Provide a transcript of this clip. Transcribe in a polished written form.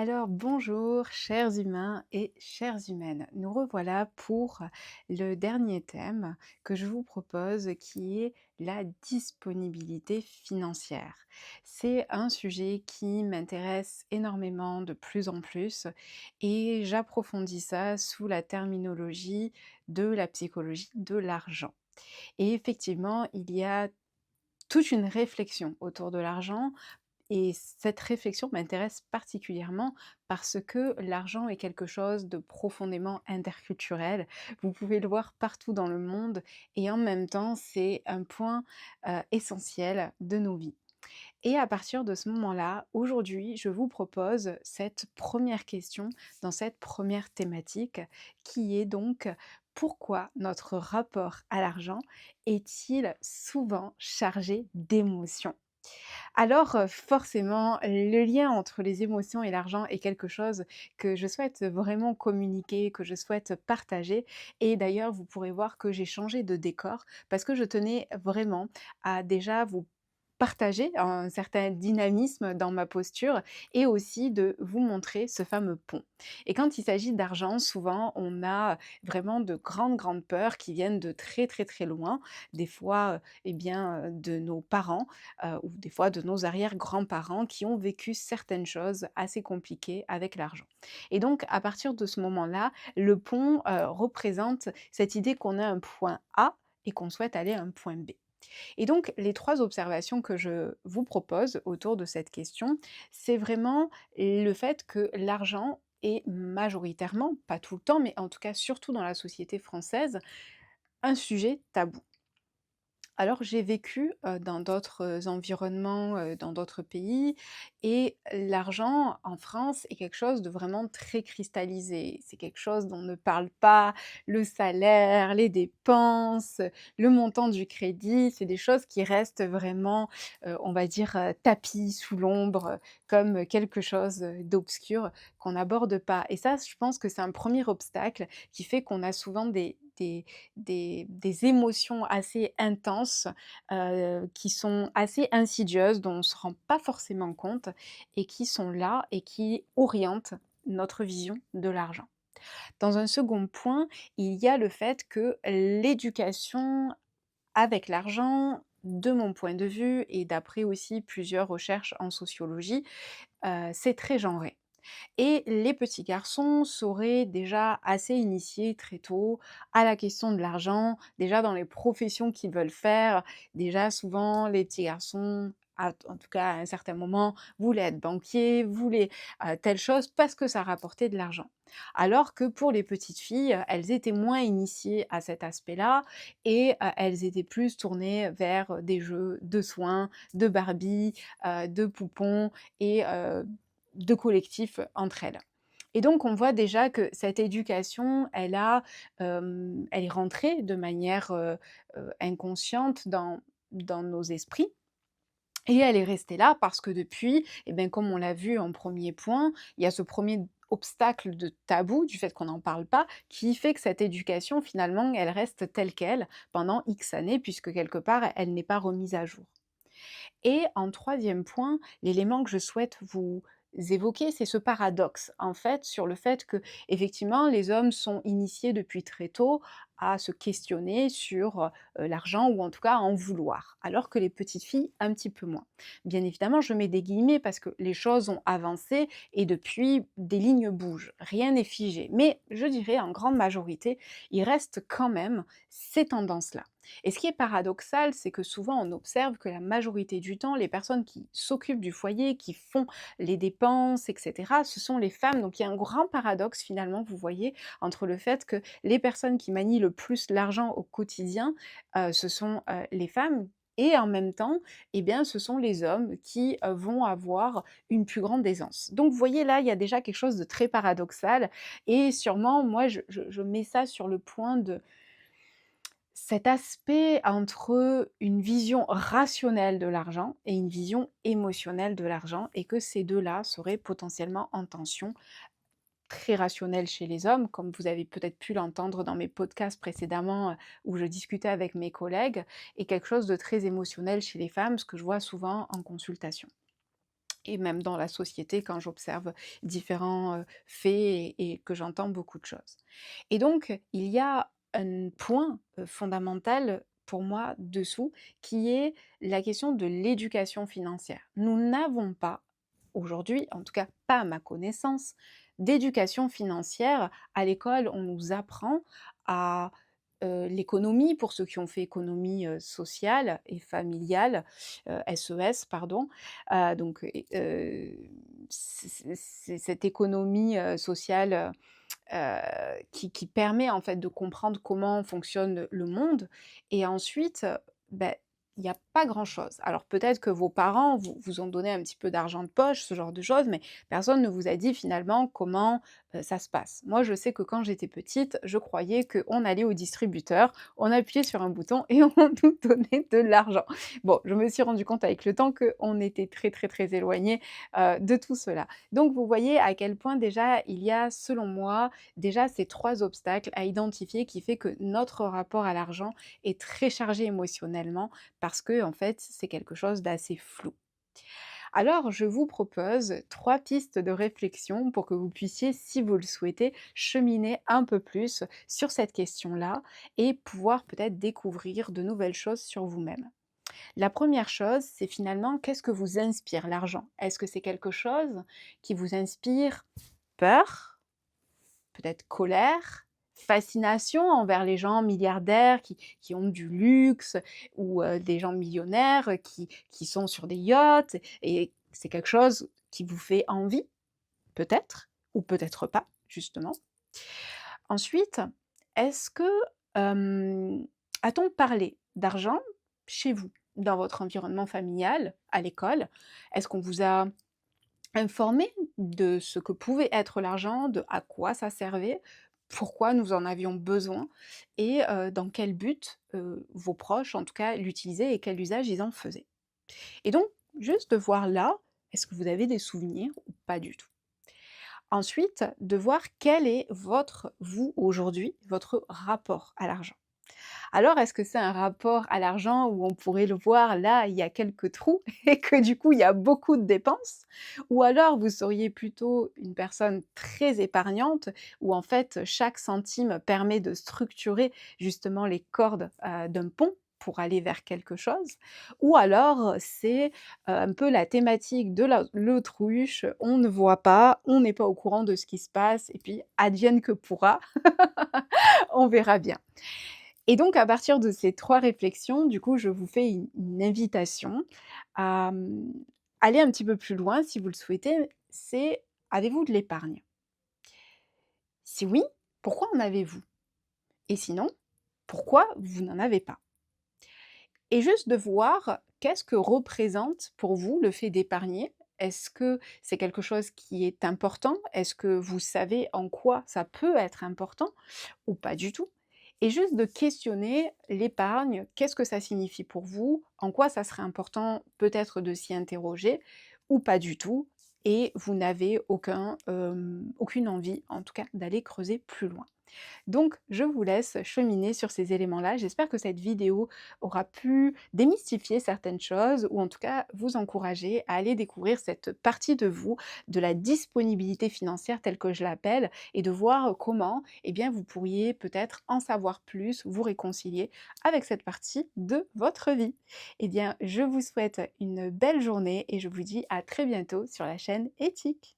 Alors bonjour chers humains et chères humaines. Nous revoilà pour le dernier thème que je vous propose qui est la disponibilité financière. C'est un sujet qui m'intéresse énormément de plus en plus et j'approfondis ça sous la terminologie de la psychologie de l'argent. Et effectivement, il y a toute une réflexion autour de l'argent et cette réflexion m'intéresse particulièrement parce que l'argent est quelque chose de profondément interculturel. Vous pouvez le voir partout dans le monde et en même temps, c'est un point essentiel de nos vies. Et à partir de ce moment-là, aujourd'hui, je vous propose cette première question dans cette première thématique qui est donc pourquoi notre rapport à l'argent est-il souvent chargé d'émotions? Alors, forcément, le lien entre les émotions et l'argent est quelque chose que je souhaite vraiment communiquer, que je souhaite partager et d'ailleurs, vous pourrez voir que j'ai changé de décor parce que je tenais vraiment à déjà vous partager un certain dynamisme dans ma posture et aussi de vous montrer ce fameux pont. Et quand il s'agit d'argent, souvent, on a vraiment de grandes peurs qui viennent de très, très, très loin, des fois, de nos parents, ou des fois de nos arrière-grands-parents qui ont vécu certaines choses assez compliquées avec l'argent. Et donc à partir de ce moment-là, le pont, représente cette idée qu'on a un point A et qu'on souhaite aller à un point B. Et donc les 3 observations que je vous propose autour de cette question, c'est vraiment le fait que l'argent est majoritairement, pas tout le temps, mais en tout cas surtout dans la société française, un sujet tabou. Alors j'ai vécu, dans d'autres environnements, dans d'autres pays et l'argent en France est quelque chose de vraiment très cristallisé. C'est quelque chose dont on ne parle pas, le salaire, les dépenses, le montant du crédit, c'est des choses qui restent vraiment, on va dire, tapies sous l'ombre, comme quelque chose, d'obscur qu'on n'aborde pas et ça, je pense que c'est un premier obstacle qui fait qu'on a souvent des émotions assez intenses, qui sont assez insidieuses, dont on ne se rend pas forcément compte et qui sont là et qui orientent notre vision de l'argent. Dans un second point, il y a le fait que l'éducation avec l'argent, de mon point de vue et d'après aussi plusieurs recherches en sociologie, c'est très genré. Et les petits garçons seraient déjà assez initiés très tôt à la question de l'argent, déjà dans les professions qu'ils veulent faire. Déjà souvent les petits garçons, en tout cas à un certain moment, voulaient être banquiers, voulaient, telle chose parce que ça rapportait de l'argent. Alors que pour les petites filles, elles étaient moins initiées à cet aspect-là et elles étaient plus tournées vers des jeux de soins, de Barbie, de poupons et de collectif entre elles. Et donc on voit déjà que cette éducation, elle est rentrée de manière, inconsciente dans nos esprits et elle est restée là parce que depuis, et bien, comme on l'a vu en premier point, il y a ce premier obstacle de tabou, du fait qu'on n'en parle pas, qui fait que cette éducation finalement, elle reste telle quelle pendant X années puisque quelque part, elle n'est pas remise à jour. Et en troisième point, l'élément que je souhaite vous évoquer, c'est ce paradoxe, en fait, sur le fait que effectivement les hommes sont initiés depuis très tôt à se questionner sur, l'argent ou en tout cas à en vouloir, alors que les petites filles un petit peu moins. Bien évidemment, je mets des guillemets parce que les choses ont avancé et depuis des lignes bougent, rien n'est figé. Mais je dirais en grande majorité, il reste quand même ces tendances-là. Et ce qui est paradoxal, c'est que souvent on observe que la majorité du temps, les personnes qui s'occupent du foyer, qui font les dépenses, et cetera, ce sont les femmes. Donc il y a un grand paradoxe finalement, vous voyez, entre le fait que les personnes qui manient le plus l'argent au quotidien, ce sont, les femmes et en même temps, eh bien, ce sont les hommes qui, vont avoir une plus grande aisance. Donc vous voyez là, il y a déjà quelque chose de très paradoxal et sûrement moi je mets ça sur le point de cet aspect entre une vision rationnelle de l'argent et une vision émotionnelle de l'argent et que ces 2 là seraient potentiellement en tension. Très rationnel chez les hommes, comme vous avez peut-être pu l'entendre dans mes podcasts précédemment, où je discutais avec mes collègues et quelque chose de très émotionnel chez les femmes, ce que je vois souvent en consultation. et même dans la société quand j'observe différents, faits et que j'entends beaucoup de choses. Et donc il y a un point, fondamental pour moi dessous, qui est la question de l'éducation financière. Nous n'avons pas, aujourd'hui, en tout cas pas à ma connaissance, d'éducation financière. À l'école, on nous apprend à, l'économie, pour ceux qui ont fait économie, sociale et familiale, SES pardon, donc c'est cette économie, sociale, qui permet en fait de comprendre comment fonctionne le monde et ensuite, beh, il y a pas grand-chose. Alors peut-être que vos parents vous ont donné un petit peu d'argent de poche, ce genre de choses, mais personne ne vous a dit finalement comment, ça se passe. Moi, je sais que quand j'étais petite, je croyais qu'on allait au distributeur, on appuyait sur un bouton et on nous donnait de l'argent. Bon, je me suis rendu compte avec le temps qu'on était très, très, très éloignés, de tout cela. Donc vous voyez à quel point déjà il y a, selon moi, déjà ces 3 obstacles à identifier qui fait que notre rapport à l'argent est très chargé émotionnellement parce que en fait, c'est quelque chose d'assez flou. Alors, je vous propose 3 pistes de réflexion pour que vous puissiez, si vous le souhaitez, cheminer un peu plus sur cette question-là et pouvoir peut-être découvrir de nouvelles choses sur vous-même. La première chose, c'est finalement qu'est-ce que vous inspire l'argent? Est-ce que c'est quelque chose qui vous inspire peur? Peut-être colère, fascination envers les gens milliardaires qui ont du luxe ou des gens millionnaires qui sont sur des yachts et c'est quelque chose qui vous fait envie, peut-être ou peut-être pas, justement. Ensuite, est-ce que, a-t-on parlé d'argent chez vous, dans votre environnement familial, à l'école? Est-ce qu'on vous a informé de ce que pouvait être l'argent, de à quoi ça servait, pourquoi nous en avions besoin et dans quel but, vos proches, en tout cas, l'utilisaient et quel usage ils en faisaient. Et donc, juste de voir là, est-ce que vous avez des souvenirs ou pas du tout? Ensuite, de voir quel est votre vous, aujourd'hui, votre rapport à l'argent. Alors, est-ce que c'est un rapport à l'argent où on pourrait le voir là, il y a quelques trous et que du coup, il y a beaucoup de dépenses? Ou alors vous seriez plutôt une personne très épargnante où en fait chaque centime permet de structurer justement les cordes, d'un pont pour aller vers quelque chose? Ou alors c'est, un peu la thématique de l'autruche, on ne voit pas, on n'est pas au courant de ce qui se passe et puis advienne que pourra, on verra bien. Et donc à partir de ces 3 réflexions, du coup, je vous fais une invitation à, aller un petit peu plus loin si vous le souhaitez, c'est: avez-vous de l'épargne? Si oui, pourquoi en avez-vous? Et sinon, pourquoi vous n'en avez pas? Et juste de voir qu'est-ce que représente pour vous le fait d'épargner? Est-ce que c'est quelque chose qui est important? Est-ce que vous savez en quoi ça peut être important ou pas du tout? Et juste de questionner l'épargne, qu'est-ce que ça signifie pour vous? En quoi ça serait important peut-être de s'y interroger ou pas du tout? Et vous n'avez aucune envie en tout cas d'aller creuser plus loin. Donc, je vous laisse cheminer sur ces éléments-là. J'espère que cette vidéo aura pu démystifier certaines choses ou en tout cas vous encourager à aller découvrir cette partie de vous, de la disponibilité financière telle que je l'appelle et de voir comment eh bien, vous pourriez peut-être en savoir plus, vous réconcilier avec cette partie de votre vie. Eh bien, je vous souhaite une belle journée et je vous dis à très bientôt sur la chaîne Éthique.